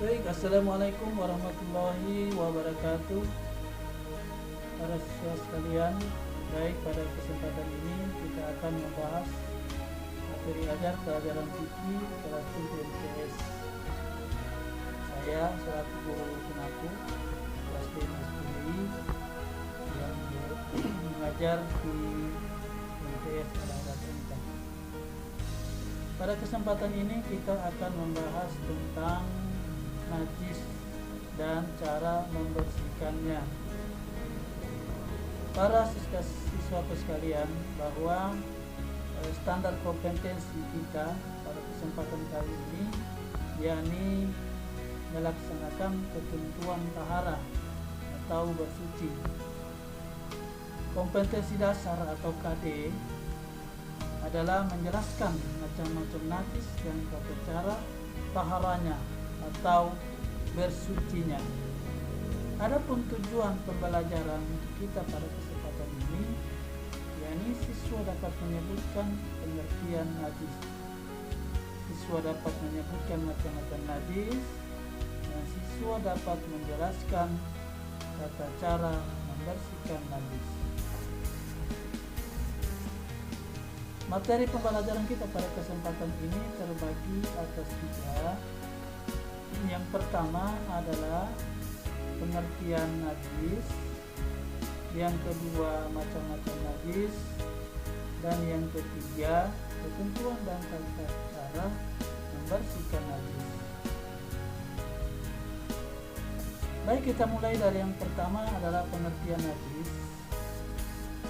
Baik, assalamualaikum warahmatullahi wabarakatuh. Para siswa sekalian, baik pada kesempatan ini kita akan membahas materi ajar pelajaran fikih kelas 7 MTS. Saya selaku guru penapu kelas 7 SPDI yang mengajar di MTS Al-Azhar Unpad. Pada kesempatan ini kita akan membahas tentang najis dan cara membersihkannya. Para siswa sekalian, bahwa standar kompetensi kita pada kesempatan kali ini yakni melaksanakan ketentuan tahara atau bersuci. Kompetensi dasar atau KD adalah menjelaskan macam-macam najis dan tata cara taharanya atau bersucinya. Adapun tujuan pembelajaran kita pada kesempatan ini yakni siswa dapat menyebutkan pengertian najis. Siswa dapat menyebutkan macam-macam najis dan siswa dapat menjelaskan tata cara membersihkan najis. Materi pembelajaran kita pada kesempatan ini terbagi atas 3. Yang pertama adalah pengertian najis, yang kedua macam-macam najis, dan yang ketiga ketentuan dan tata cara membersihkan najis. Baik, kita mulai dari yang pertama adalah pengertian najis.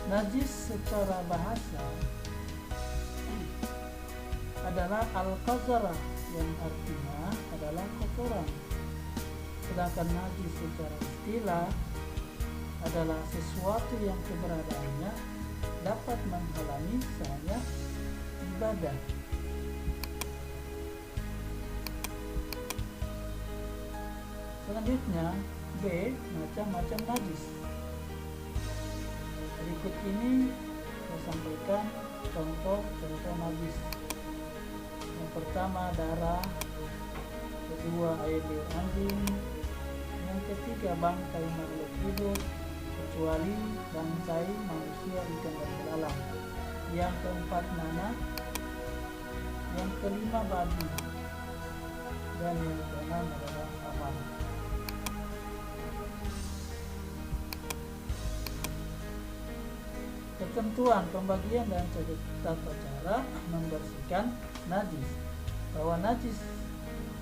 Najis secara bahasa adalah al-qazarah, yang artinya adalah kotoran. Sedangkan najis secara istilah adalah sesuatu yang keberadaannya dapat menghalangi saya ibadah. Selanjutnya B, macam-macam najis. Berikut ini saya sampaikan contoh najis. Yang pertama darah, kedua air liur anjing, yang ketiga bangkai makhluk hidup kecuali bangkai manusia, ikan dan belalang, yang keempat nanah, yang kelima babi, dan yang keenam adalah amal. Ketentuan pembagian dan tata cara membersihkan najis. Bahwa najis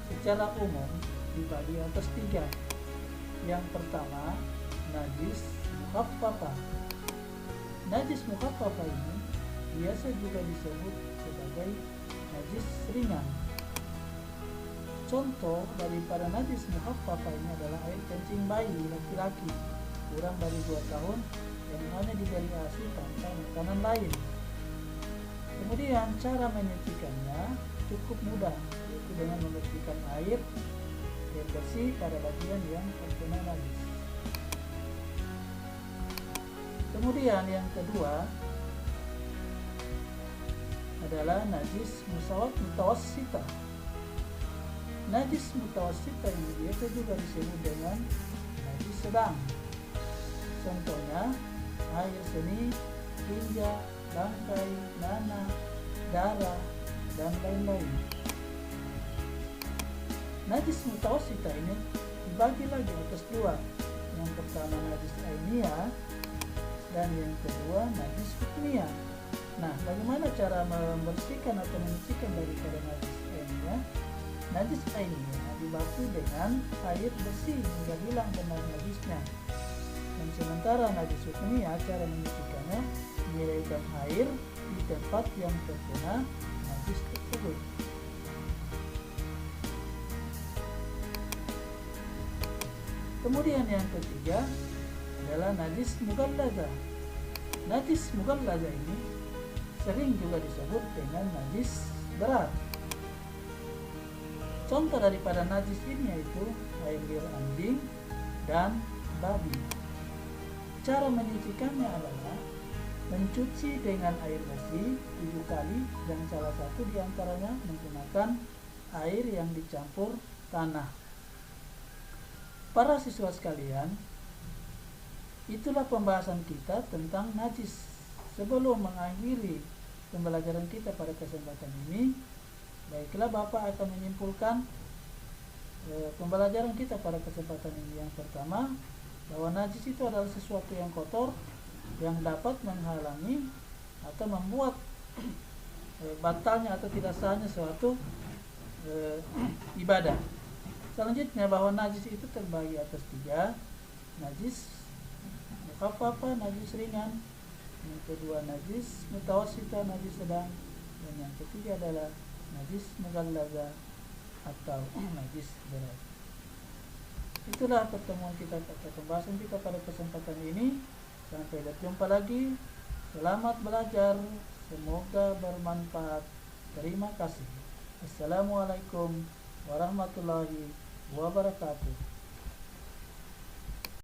secara umum dibagi atas 3. Yang pertama, najis mukhaffafah. Najis mukhaffafah ini biasa juga disebut sebagai najis ringan. Contoh daripada najis mukhaffafah ini adalah air kencing bayi laki-laki kurang dari 2 tahun yang hanya diberi ASI tanpa makanan lain. Kemudian cara menyucikannya cukup mudah, yaitu dengan membersihkan air bersih pada bagian yang terkena najis. Kemudian yang kedua adalah najis mutawassitah. Najis mutawassitah ini biasa juga disebut dengan najis sedang. Contohnya air seni, tinja, bangkai, nanah, darah, dan lain-lain. Najis mutawassitah ini dibagi lagi atas 2. Yang pertama najis ainiyah dan yang kedua najis hukmiyah. Nah, bagaimana cara membersihkan atau menyucikan daripada najis ainiyah? Najis ainiyah dibasuh dengan air bersih hingga hilang benar najisnya. Dan sementara najis hukmiyah cara menyucikannya menyediakan air di tempat yang terkena najis tersebut. Kemudian yang ketiga adalah najis mughalladzah. Najis mughalladzah ini sering juga disebut dengan najis berat. Contoh daripada najis ini yaitu air liur anjing dan babi. Cara menyucikannya adalah mencuci dengan air bersih 7 kali dan salah satu diantaranya menggunakan air yang dicampur tanah. para siswa sekalian, itulah pembahasan kita tentang najis. Sebelum mengakhiri pembelajaran kita pada kesempatan ini, baiklah Bapak akan menyimpulkan pembelajaran kita pada kesempatan ini. Yang pertama, bahwa najis itu adalah sesuatu yang kotor yang dapat menghalangi atau membuat batalnya atau tidak sahnya suatu ibadah. Selanjutnya, bahwa najis itu terbagi atas 3, najis mukhaffafah, najis ringan, yang kedua najis mutawassithah, najis sedang, dan yang ketiga adalah najis mughallazah atau najis berat. Itulah pertemuan kita atau pembahasan kita pada kesempatan ini. Sampai berjumpa lagi. Selamat belajar. Semoga bermanfaat. Terima kasih. Assalamualaikum warahmatullahi wabarakatuh.